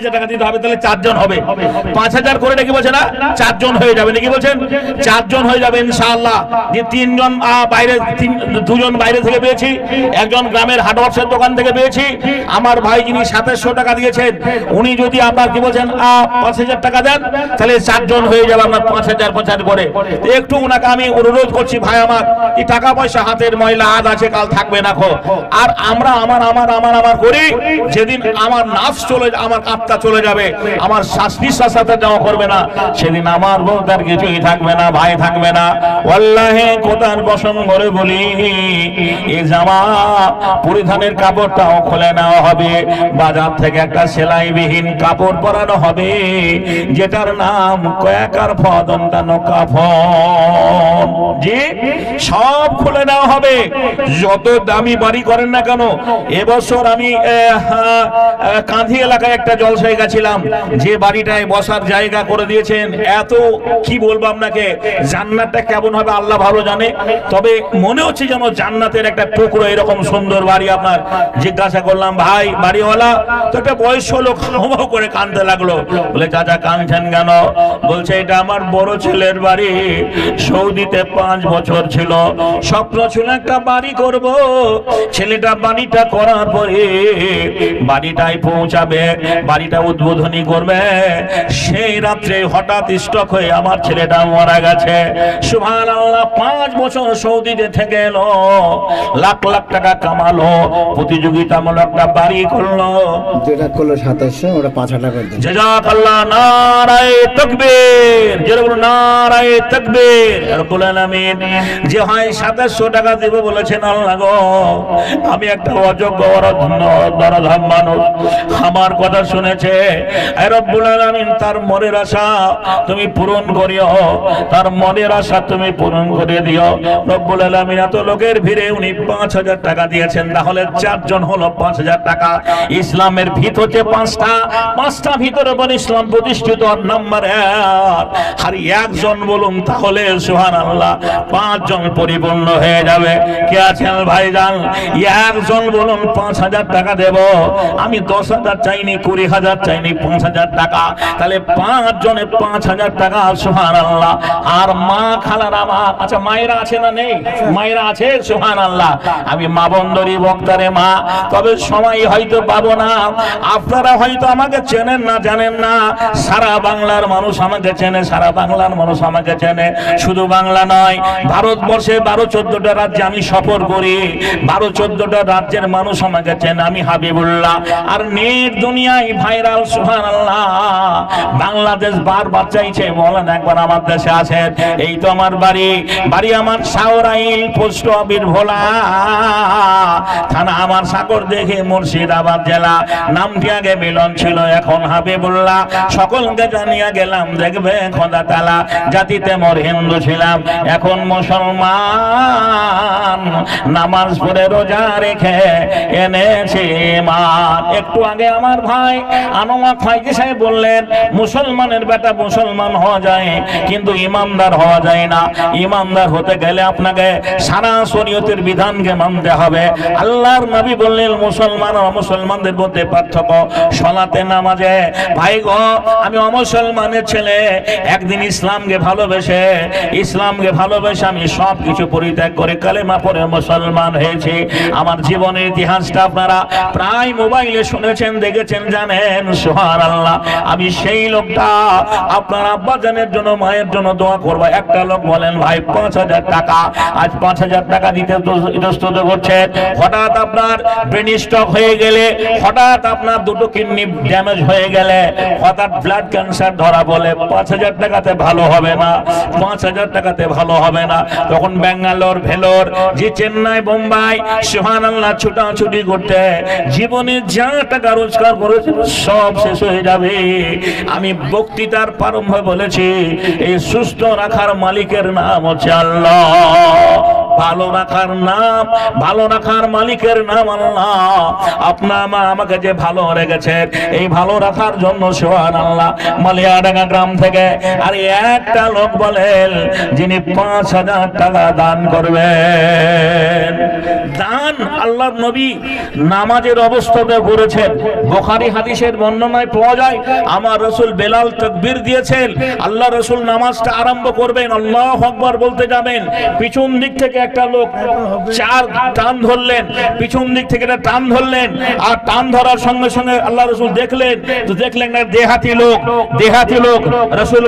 টাকা দিতে হবে, তাহলে 4 জন হবে। 5000 করে নাকি বলছে না, 4 জন হয়ে যাবে নাকি বলছেন, 4 জন হয়ে যাবে ইনশাআল্লাহ। যে 3 জন বাইরে, 2 জন বাইরে থেকে পেয়েছি, একজন গ্রামের হার্ডওয়ার্সের দোকান থেকে পেয়েছি। আমার ভাই যিনি 2700 টাকা দিয়েছেন, উনি যদি আপনার কি বলছেন 5000 টাকা দেন, তাহলে 4 জন হয়ে যাবে আপনার 5000 করে। একটু ওনাকে আমি অনুরোধ করছি, ভাই আমার এই টাকা পয়সা হাতের ময়লা আজ আছে কাল থাকবে না খো। আর আমরা আমার করি, যেদিন আমার নাফস চলে, আমার আত্মা চলে যাবে, আমার শ্বাস নিঃশ্বাস সাথে দেওয়া করবে না, সেদিন আমার বলতে আর কিছুই থাকবে না, ভাই থাকবে না। ওয়াল্লাহি কোরআন কসম করে বলি, এই জামা পরিধানের কাপড়টাও খুলে নেওয়া হবে, বাজার থেকে একটা সেলাইবিহীন কাপড় পরানো হবে, যেটার নাম কয়াকার ফদন্তানো কাফন। জি, সব খুলে নেওয়া হবে। যত দামি বাড়ি করেন না কেন, এবছর আমি কাঁধি এলাকায় একটা জলসায় গেছিলাম, যে বাড়িটায় বসার জায়গা করে দিয়েছেন, এত কি বলবো আপনাকে, জান্নাতটা কেমন হবে আল্লাহ ভালো জানে। তবে মনে হচ্ছে যেন জান্নাতের একটা টুকরো, এরকম সুন্দর বাড়ি। আপনার জিজ্ঞাসা করলাম, ভাই বাড়িওয়ালা, তো একটা বয়স্ক লোক হাউ করে কাঁদতে লাগলো। বলে, চাচা কাঁদছেন কেন? বলছে, এটা আমার বড় ছেলের বাড়ি, সৌদিতে 5 বছর ছিল, স্বপ্ন ছিল একটা বাড়ি করব। ছেলেটা বাড়িটা করার পরে বাড়িটায় পৌঁছাবে, বাড়িটা উদ্বোধনী করবে, সেই রাত্রে হঠাৎ স্ট্রোক হয়ে আমার ছেলেটা মারা গেছে। সুবহানাল্লাহ, 5 বছর সৌদিতে থেকে এলো, লাখ লাখ টাকা কামালো, প্রতিযোগিতামূলক একটা বাড়ি করলো, যেটা করলো 2700, ওটা 5000 টাকা দিন। জাযাকাল্লাহ, নারায়ে তাকবীর, জোরে বলুন নারায়ে তাকবীর। রব্বুল আলামিন যে হয় 2700 টাকা দেব বলেছেন, আল্লাহ গো, আমি একটা অযোগ্য দরধাম মানুষ, আমার কথা শুনেছে, রব্বুল আলামিন তার মনের আশা তুমি পূরণ করিও, তার মনের আশা তুমি পূরণ করে দিও। রব্বুল আলামিন এত লোকের ভিড়ে উনি 5000 টাকা দিয়েছেন, তাহলে 4 জন হলো 5000 টাকা। ইসলামের ভিত হচ্ছে 5টা ভিতরে বলে ইসলাম প্রতিষ্ঠিত। নাম্বার 1 আর 1 জন বলুন, তাহলে সুবহানাল্লাহ 5 জন পরিপূর্ণ হয়ে যাবে। কে আছেন ভাইজান? 1 জন বলুন 5000 টাকা দেব। আমি 10,000 চাইনি, 20,000 চাইনি, 5000 টাকা। তাহলে 5 জনে 5000 টাকা, সুবহানাল্লাহ। আর মা খালারা, মা, আচ্ছা মায়েরা আছে না নেই? মায়েরা আছে, সুবহানাল্লাহ। আমি মা বন্দরী বক্তারে মা, তবে সময় হয়তো পাবো না। আপনারা হয়তো আমাকে চেনেন না, জানেন না, সারা বাংলার মানুষ আমাকে চেনে, সারা বাংলার মানুষ আমাকে চেনে। শুধু বাংলা নয়, ভারতবর্ষে 12-14টা রাজ্যে আমি সফর করি, 12-14টা রাজ্যের মানুষ আমাকে চেনে, আমি হাবিবুল্লাহ। আর নেট দুনিয়ায় ভাইরাল, সুবহানাল্লাহ। বাংলাদেশ বারবার চাইছে, বলেন একবার আমার দেশে আসেন। এই তো আমার বাড়ি আমার শাওরাইল, পোস্ট অফিস ভোলা থানা, আমার সাগর দেখে মুর্শিদাবাদ জেলা। নামটি আগে মিলন ছিল, এখন হাবিবুল্লাহ। সকলকে জানিয়ে গেলাম, দেখবে খোদা তাআলা, জাতিতে মোর হিন্দু ছিলাম, এখন মুসলমান, নামাজ পড়ে রোজা রেখে এনেছে মান। একটু আগে আমার ভাই আনোয়ার ফাইজি সাহেব বললেন, মুসলমানের বেটা মুসলমান হওয়া যায়, কিন্তু ইমানদার হওয়া যায় না। ইমানদার হতে গেলে আপনাকে সারা শরীয়তের বিধানকে মানতে হবে। আল্লাহর নবী বললেন, মুসলমান ও মুসলমানদের মধ্যে পার্থক্য সালাতে, নামাজে। ভাই গো, আমি অমুসলমানের ছেলে, একদিন ইসলামকে ভালোবেসে আমি সব কিছু পরিত্যাগ করে কালেমা পড়ে মুসলমান হয়েছি। আমার জীবনের ইতিহাসটা আপনারা প্রায় মোবাইলে শুনেছেন, দেখেছেন, জানেন। সুবহানাল্লাহ, আমি সেই লোকটা। আপনার আব্বাজানের জন্য, মায়ের জন্য দোয়া করবো। একটা লোক বলেন, ভাই 5000 টাকা, আজ 5000 টাকা দিতে ইতস্তত করছেন। হঠাৎ আপনার ব্রেন স্ট্রোক হয়ে গেলে, হঠাৎ আপনার 2টো কিডনি ড্যামেজ হয়ে গেলে, হঠাৎ ব্লাড ক্যান্সার ধরা, বলে 5000 টাকাতে ভালো হবে না, 5000 টাকাতে ভালো হবে না। তখন ব্যাঙ্গালোর, ভেলোর, যে চেন্নাই, বোম্বাই, সুবহানাল্লাহ, ছুটাছুটি করতে জীবনে যা টাকা রোজগার করেছে সব শেষ হয়ে যাবে। আমি বক্তৃতার প্রারম্ভে বলেছি, এই সুস্থ রাখার মালিকের নাম হচ্ছে আল্লাহ। ভালো রাখার নাম, ভালো রাখার মালিকের নাম আল্লাহ। আপনার মা আমাকে যে ভালো রেখেছেন, এই ভালো রাখার জন্য সুবহানাল্লাহ মালিয়াডাঙ্গা গ্রাম থেকে আর একটা লোক বলেন যিনি 5,000 টাকা দান করবেন। দান আল্লাহর নবী নামাজের অবস্থাতে করেছেন। বুখারী হাদিসের বর্ণনায় পাওয়া যায় আমার রাসূল বেলাল তাকবীর দিয়েছেন, আল্লাহ রাসূল নামাজটা আরম্ভ করবেন, আল্লাহু আকবার বলতে যাবেন, পিছন দিক থেকে একটা লোক চার টান ধরলেন, পিছন দিক থেকে একটা টান ধরলেন, আর টান ধরার সঙ্গে সঙ্গে আল্লাহ রাসূল দেখলেন, তো দেখলেন না দেহাতি লোক রাসূল